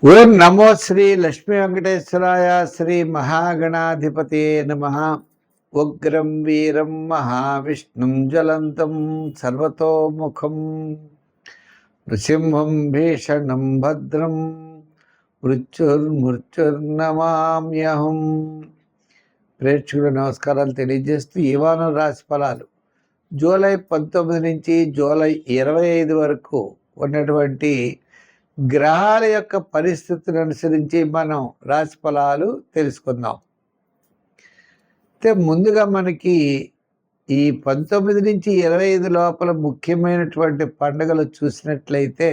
ఓం నమో శ్రీ లక్ష్మీ వెంకటేశ్వరాయ. శ్రీ మహాగణాధిపతే నమః. ఉగ్రం వీరం మహావిష్ణుం జ్వలంతం సర్వతోముఖం నృసింహం భీషణం భద్రం మృత్యుర్నమామ్యహం. ప్రేక్షకులు నమస్కారాలు తెలియజేస్తూ ఈ వారం రాశి ఫలాలు జూలై 19 నుంచి జూలై 25 వరకు ఉన్నటువంటి గ్రహాల యొక్క పరిస్థితిని అనుసరించి మనం రాశి ఫలాలు తెలుసుకుందాం. అయితే ముందుగా మనకి ఈ 19 నుంచి 25 లోపల ముఖ్యమైనటువంటి పండుగలు చూసినట్లయితే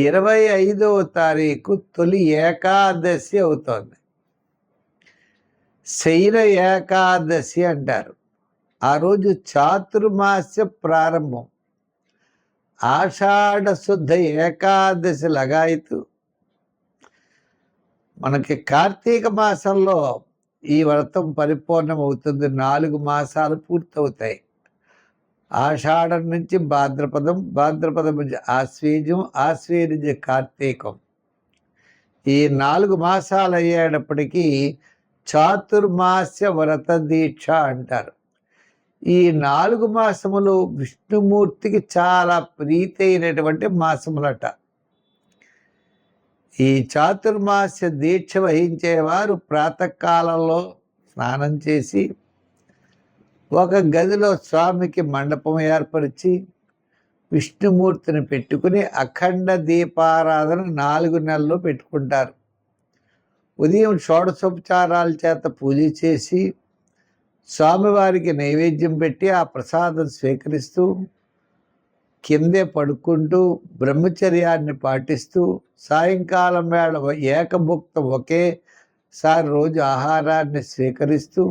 25వ తారీఖు తొలి ఏకాదశి అవుతోంది. శైల ఏకాదశి అంటారు. ఆ రోజు చాతుర్మాస్య ప్రారంభం. ఆషాఢ శుద్ధ ఏకాదశి లగాయతు. మనకి కార్తీక మాసంలో ఈ వ్రతం పరిపూర్ణం అవుతుంది. 4 మాసాలు పూర్తవుతాయి. ఆషాఢం నుంచి భాద్రపదం, భాద్రపదం నుంచి ఆశ్వీజం, ఆశ్వీజం నుంచి కార్తీకం. ఈ 4 మాసాలు అయ్యేటప్పటికీ చాతుర్మాస్య వ్రత దీక్ష అంటారు. ఈ 4 మాసములు విష్ణుమూర్తికి చాలా ప్రీతి అయినటువంటి మాసములట. ఈ చాతుర్మాస్య దీక్ష వహించేవారు ప్రాతకాలంలో స్నానం చేసి ఒక గదిలో స్వామికి మండపం ఏర్పరిచి విష్ణుమూర్తిని పెట్టుకుని అఖండ దీపారాధన 4 నెలలు పెట్టుకుంటారు. ఉదయం షోడశోపచారాల చేత పూజ చేసి స్వామివారికి నైవేద్యం పెట్టి ఆ ప్రసాదం స్వీకరిస్తూ కిందే పడుకుంటూ బ్రహ్మచర్యాన్ని పాటిస్తూ సాయంకాలం వేళ ఏకభుక్త ఒకేసారి రోజు ఆహారాన్ని స్వీకరిస్తూ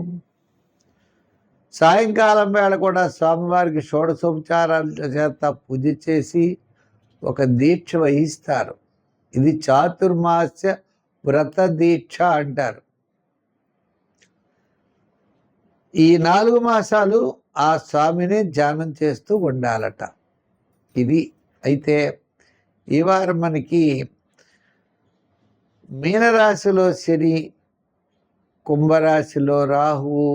సాయంకాలం వేళ కూడా స్వామివారికి షోడశోపచారాల చేత పూజ చేసి ఒక దీక్ష వహిస్తారు. ఇది చాతుర్మాస్య వ్రత దీక్ష అంటారు. ఈ 4 మాసాలు ఆ స్వామిని ధ్యానం చేస్తూ ఉండాలట. ఇది అయితే ఈ వారం మనకి మీనరాశిలో శని, కుంభరాశిలో రాహువు,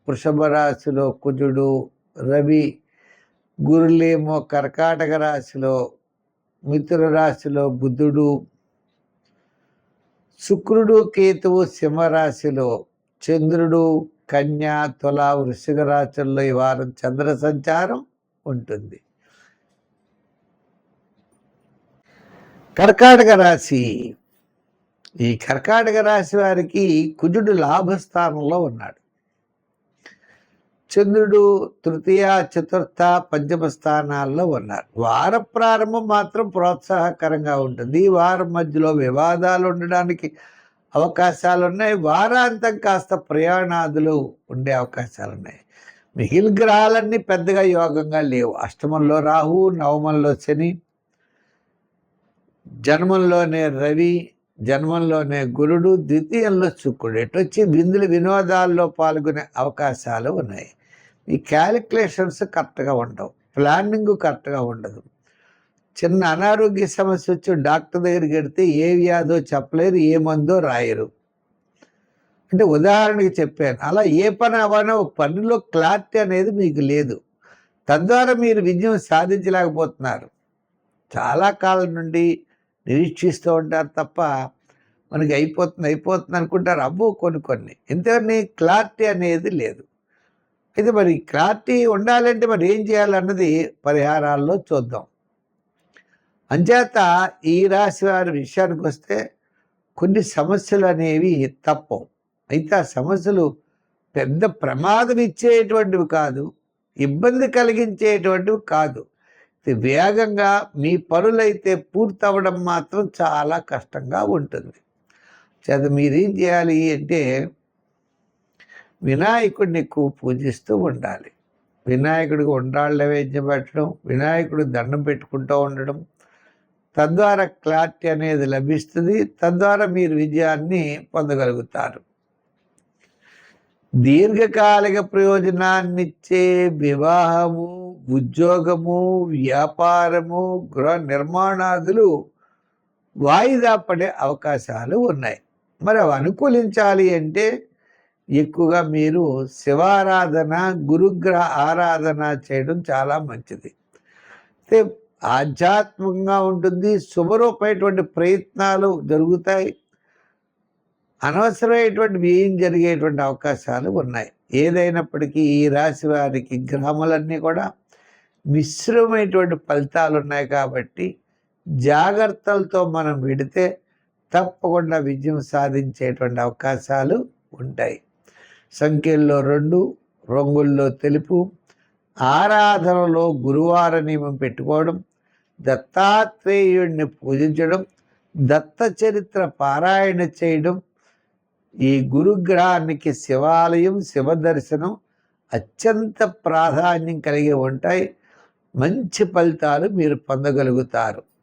వృషభ రాశిలో కుజుడు, రవి, గురులేమో కర్కాటక రాశిలో, మిథున రాశిలో బుధుడు, శుక్రుడు, కేతువు సింహరాశిలో, చంద్రుడు కన్యా, తుల, వృశ్చిక రాశుల్లో ఈ వారం చంద్ర సంచారం ఉంటుంది. కర్కాటక రాశి. ఈ కర్కాటక రాశి వారికి కుజుడు లాభస్థానంలో ఉన్నాడు. చంద్రుడు తృతీయ, చతుర్థ, పంచమ స్థానాల్లో ఉన్నారు. వార ప్రారంభం మాత్రం ప్రోత్సాహకరంగా ఉంటుంది. ఈ వారం మధ్యలో వివాదాలు ఉండడానికి అవకాశాలు ఉన్నాయి. వారాంతం కాస్త ప్రయాణాదులు ఉండే అవకాశాలు ఉన్నాయి. మిగిలిన గ్రహాలన్నీ పెద్దగా యోగంగా లేవు. అష్టమంలో రాహు, నవమంలో శని, జన్మంలోనే రవి, జన్మంలోనే గురుడు, ద్వితీయంలో శుక్రుడు. ఎటొచ్చి వినోదాల్లో పాల్గొనే అవకాశాలు ఉన్నాయి. ఈ క్యాలిక్యులేషన్స్ కరెక్ట్గా ఉండవు, ప్లానింగ్ కరెక్ట్గా ఉండదు. చిన్న అనారోగ్య సమస్య వచ్చి డాక్టర్ దగ్గరికి వెడితే ఏ వ్యాధో చెప్పలేరు, ఏ మందో రాయరు. అంటే ఉదాహరణకి చెప్పాను. అలా ఏ పని అవనో పనిలో క్లారిటీ అనేది మీకు లేదు. తద్వారా మీరు విజయం సాధించలేకపోతున్నారు. చాలా కాలం నుండి నిరీక్షిస్తూ ఉంటారు తప్ప మనకి అయిపోతుంది అనుకుంటారు. అబ్బో కొన్ని ఎందుకని క్లారిటీ అనేది లేదు. అయితే మరి క్లారిటీ ఉండాలంటే మరి ఏం చేయాలన్నది పరిహారాల్లో చూద్దాం. అంచేత ఈ రాశి వారి విషయానికి వస్తే కొన్ని సమస్యలు అనేవి తప్పవు. అయితే ఆ సమస్యలు పెద్ద ప్రమాదం ఇచ్చేటువంటివి కాదు, ఇబ్బంది కలిగించేటువంటివి కాదు. వేగంగా మీ పనులైతే పూర్తవడం మాత్రం చాలా కష్టంగా ఉంటుంది. చేత మీరేం చేయాలి అంటే వినాయకుడిని ఎక్కువ పూజిస్తూ ఉండాలి. వినాయకుడికి ఉండ్రాళ్ళ నైవేద్యం పెట్టడం, వినాయకుడు దండం పెట్టుకుంటూ ఉండడం, తద్వారా క్లారిటీ అనేది లభిస్తుంది. తద్వారా మీరు విజయాన్ని పొందగలుగుతారు. దీర్ఘకాలిక ప్రయోజనాన్నిచ్చే వివాహము, ఉద్యోగము, వ్యాపారము, గృహ నిర్మాణాదులు వాయిదా పడే అవకాశాలు ఉన్నాయి. మరి అవి అనుకూలించాలి అంటే ఎక్కువగా మీరు శివారాధన, గురుగ్రహ ఆరాధన చేయడం చాలా మంచిది. అయితే ఆధ్యాత్మికంగా ఉంటుంది, శుభరూపమైనటువంటి ప్రయత్నాలు జరుగుతాయి, అనవసరమైనటువంటి వ్యయం జరిగేటువంటి అవకాశాలు ఉన్నాయి. ఏదైనప్పటికీ ఈ రాశి వారికి గ్రహములన్నీ కూడా మిశ్రమైనటువంటి ఫలితాలు ఉన్నాయి కాబట్టి జాగ్రత్తలతో మనం విడితే తప్పకుండా విజయం సాధించేటువంటి అవకాశాలు ఉంటాయి. సంఖ్యల్లో 2, రంగుల్లో తెలుపు, ఆరాధనలో గురువార నియమం పెట్టుకోవడం, దత్తాత్రేయుడిని పూజించడం, దత్త చరిత్ర పారాయణ చేయడం, ఈ గురుగ్రహానికి శివాలయం, శివ దర్శనం అత్యంత ప్రాధాన్యం కలిగి ఉంటాయి. మంచి ఫలితాలు మీరు పొందగలుగుతారు.